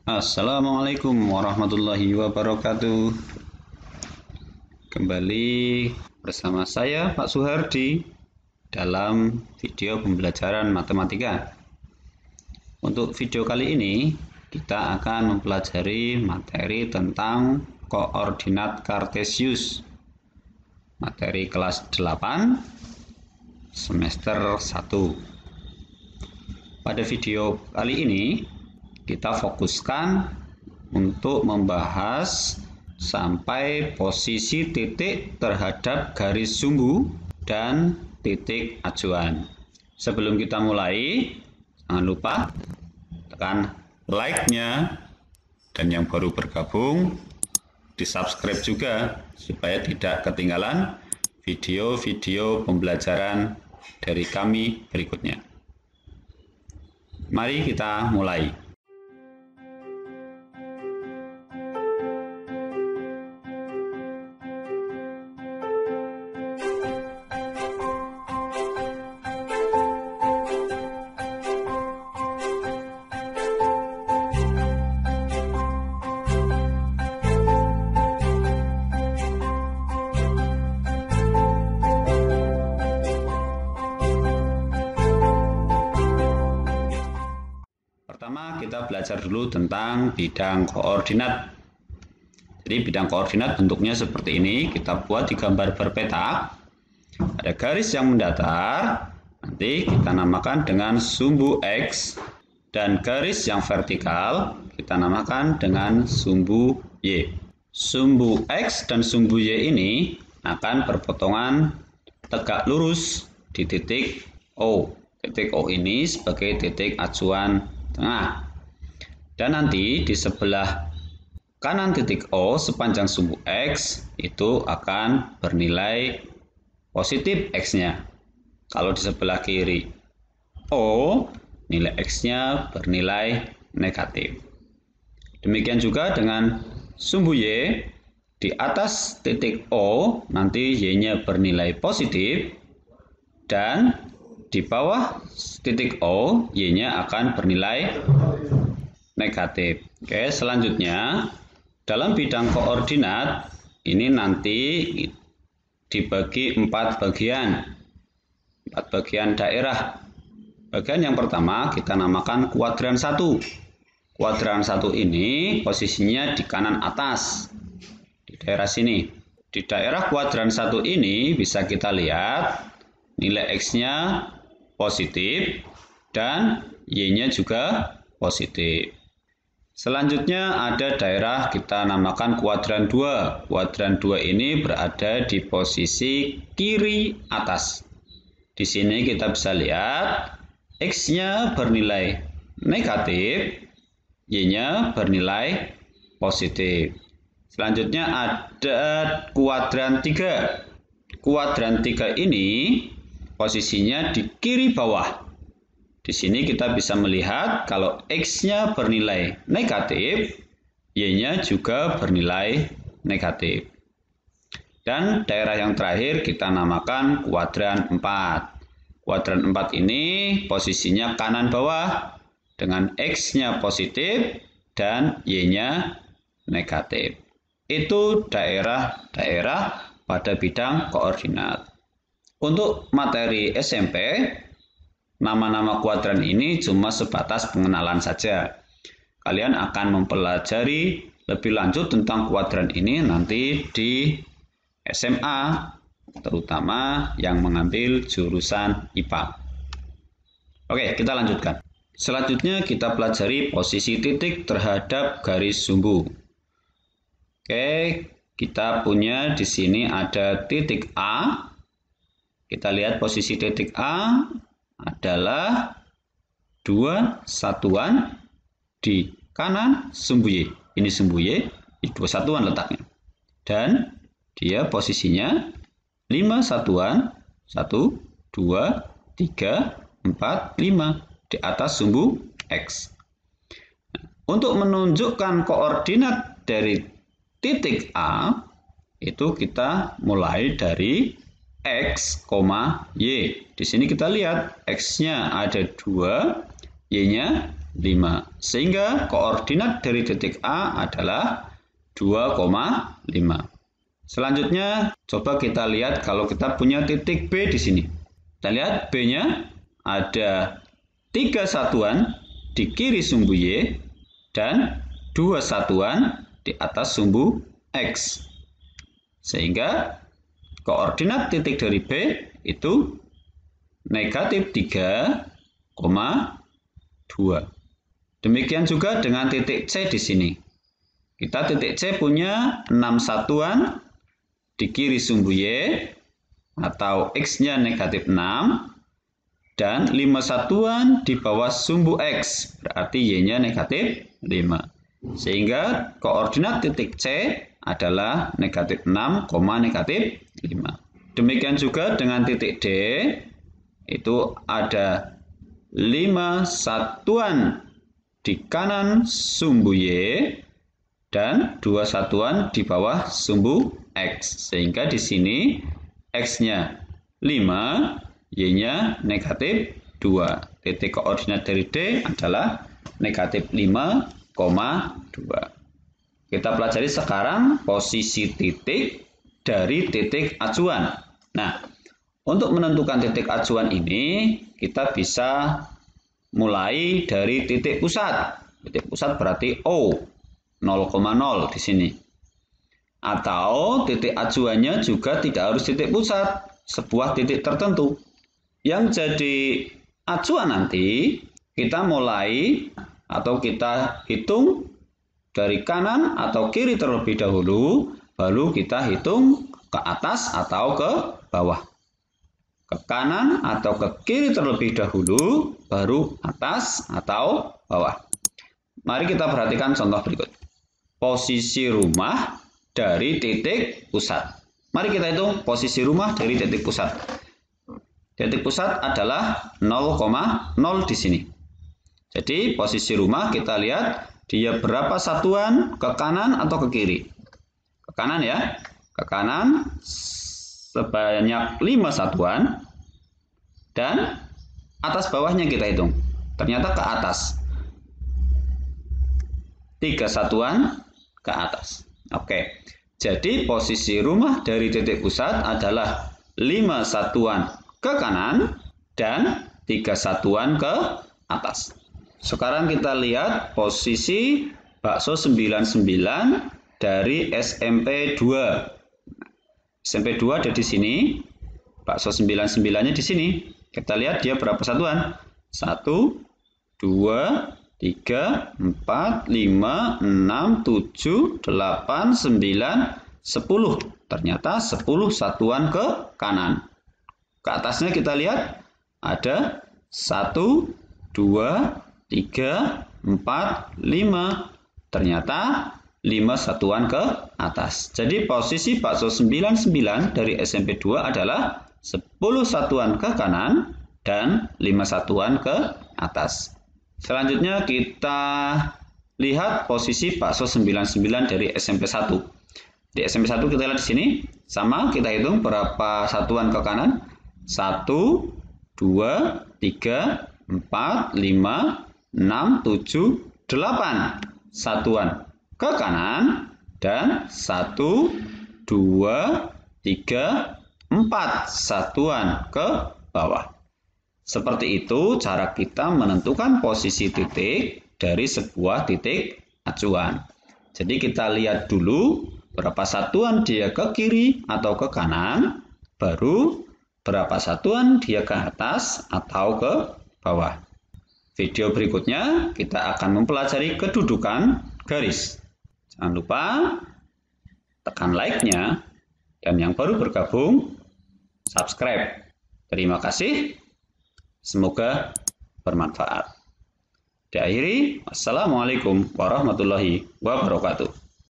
Assalamualaikum warahmatullahi wabarakatuh. Kembali bersama saya Pak Suhardi dalam video pembelajaran matematika. Untuk video kali ini kita akan mempelajari materi tentang koordinat kartesius. Materi kelas 8 semester 1. Pada video kali ini kita fokuskan untuk membahas sampai posisi titik terhadap garis sumbu dan titik acuan. Sebelum kita mulai, jangan lupa tekan like-nya, dan yang baru bergabung di subscribe juga supaya tidak ketinggalan video-video pembelajaran dari kami berikutnya. Mari kita mulai. Pertama, kita belajar dulu tentang bidang koordinat. Jadi bidang koordinat bentuknya seperti ini. Kita buat di gambar berpetak. Ada garis yang mendatar, nanti kita namakan dengan sumbu X, dan garis yang vertikal kita namakan dengan sumbu Y. Sumbu X dan sumbu Y ini akan berpotongan tegak lurus di titik O. Titik O ini sebagai titik acuan tengah. Dan nanti di sebelah kanan titik O sepanjang sumbu X itu akan bernilai positif X-nya. Kalau di sebelah kiri O, nilai X-nya bernilai negatif. Demikian juga dengan sumbu Y, di atas titik O nanti Y-nya bernilai positif, dan di bawah titik O, Y-nya akan bernilai negatif. Oke, selanjutnya dalam bidang koordinat ini nanti dibagi 4 bagian. 4 bagian daerah. Bagian yang pertama kita namakan kuadran 1. Kuadran 1 ini posisinya di kanan atas. Di daerah sini. Di daerah kuadran 1 ini bisa kita lihat nilai X-nya positif dan Y-nya juga positif. Selanjutnya ada daerah kita namakan kuadran 2. Kuadran 2 ini berada di posisi kiri atas. Di sini kita bisa lihat X-nya bernilai negatif, Y-nya bernilai positif. Selanjutnya ada kuadran 3. Kuadran 3 ini posisinya di kiri bawah. Di sini kita bisa melihat kalau X-nya bernilai negatif, Y-nya juga bernilai negatif. Dan daerah yang terakhir kita namakan kuadran 4. Kuadran 4 ini posisinya kanan bawah dengan X-nya positif dan Y-nya negatif. Itu daerah-daerah pada bidang koordinat. Untuk materi SMP, nama-nama kuadran ini cuma sebatas pengenalan saja. Kalian akan mempelajari lebih lanjut tentang kuadran ini nanti di SMA, terutama yang mengambil jurusan IPA. Oke, kita lanjutkan. Selanjutnya kita pelajari posisi titik terhadap garis sumbu. Oke, kita punya di sini ada titik A. Kita lihat posisi titik A adalah 2 satuan di kanan sumbu Y. Ini sumbu Y, ini 2 satuan letaknya. Dan dia posisinya 5 satuan, 1, 2, 3, 4, 5 di atas sumbu X. Untuk menunjukkan koordinat dari titik A, itu kita mulai dari X, Y. Di sini kita lihat X-nya ada 2, Y-nya Sehingga koordinat dari titik A adalah 2,5. Selanjutnya, coba kita lihat kalau kita punya titik B di sini. Kita lihat B-nya ada 3 satuan di kiri sumbu Y dan 2 satuan di atas sumbu X. Sehingga koordinat titik dari B itu negatif 3,2. Demikian juga dengan titik C di sini. Kita titik C punya 6 satuan di kiri sumbu Y atau X-nya negatif 6 dan 5 satuan di bawah sumbu X, berarti Y-nya negatif 5. Sehingga koordinat titik C adalah negatif 6, negatif 5. Demikian juga dengan titik D, itu ada 5 satuan di kanan sumbu Y dan 2 satuan di bawah sumbu X. Sehingga di sini X-nya 5, Y-nya negatif 2. Titik koordinat dari D adalah negatif 5,2. Kita pelajari sekarang posisi titik dari titik acuan. Nah, untuk menentukan titik acuan ini, kita bisa mulai dari titik pusat. Titik pusat berarti O, 0,0 di sini. Atau titik acuannya juga tidak harus titik pusat, sebuah titik tertentu. Yang jadi acuan nanti, kita mulai atau kita hitung dari kanan atau kiri terlebih dahulu, baru kita hitung ke atas atau ke bawah. Ke kanan atau ke kiri terlebih dahulu, baru atas atau bawah. Mari kita perhatikan contoh berikut. Posisi rumah dari titik pusat. Mari kita hitung posisi rumah dari titik pusat. Titik pusat adalah 0,0 di sini. Jadi posisi rumah kita lihat dia berapa satuan ke kanan atau ke kiri. Ke kanan ya. Ke kanan sebanyak 5 satuan. Dan atas bawahnya kita hitung. Ternyata ke atas. 3 satuan ke atas. Oke. Jadi posisi rumah dari titik pusat adalah 5 satuan ke kanan dan 3 satuan ke atas. Sekarang kita lihat posisi bakso 99 dari SMP 2. SMP 2 ada di sini. Bakso 99-nya di sini. Kita lihat dia berapa satuan? 1, 2, 3, 4, 5, 6, 7, 8, 9, 10. Ternyata 10 satuan ke kanan. Ke atasnya kita lihat ada 1, 2, 3, 4, 5. Ternyata 5 satuan ke atas. Jadi posisi bakso 99 dari SMP 2 adalah 10 satuan ke kanan dan 5 satuan ke atas. Selanjutnya kita lihat posisi bakso 99 dari SMP 1. Di SMP 1 kita lihat di sini sama, kita hitung berapa satuan ke kanan. 1, 2, 3, 4, 5, 6, 7, 8 satuan ke kanan dan 1, 2, 3, 4 satuan ke bawah. Seperti itu cara kita menentukan posisi titik dari sebuah titik acuan. Jadi kita lihat dulu berapa satuan dia ke kiri atau ke kanan, baru berapa satuan dia ke atas atau ke bawah. Video berikutnya kita akan mempelajari kedudukan garis. Jangan lupa tekan like-nya dan yang baru bergabung subscribe. Terima kasih. Semoga bermanfaat. Diakhiri, wassalamualaikum warahmatullahi wabarakatuh.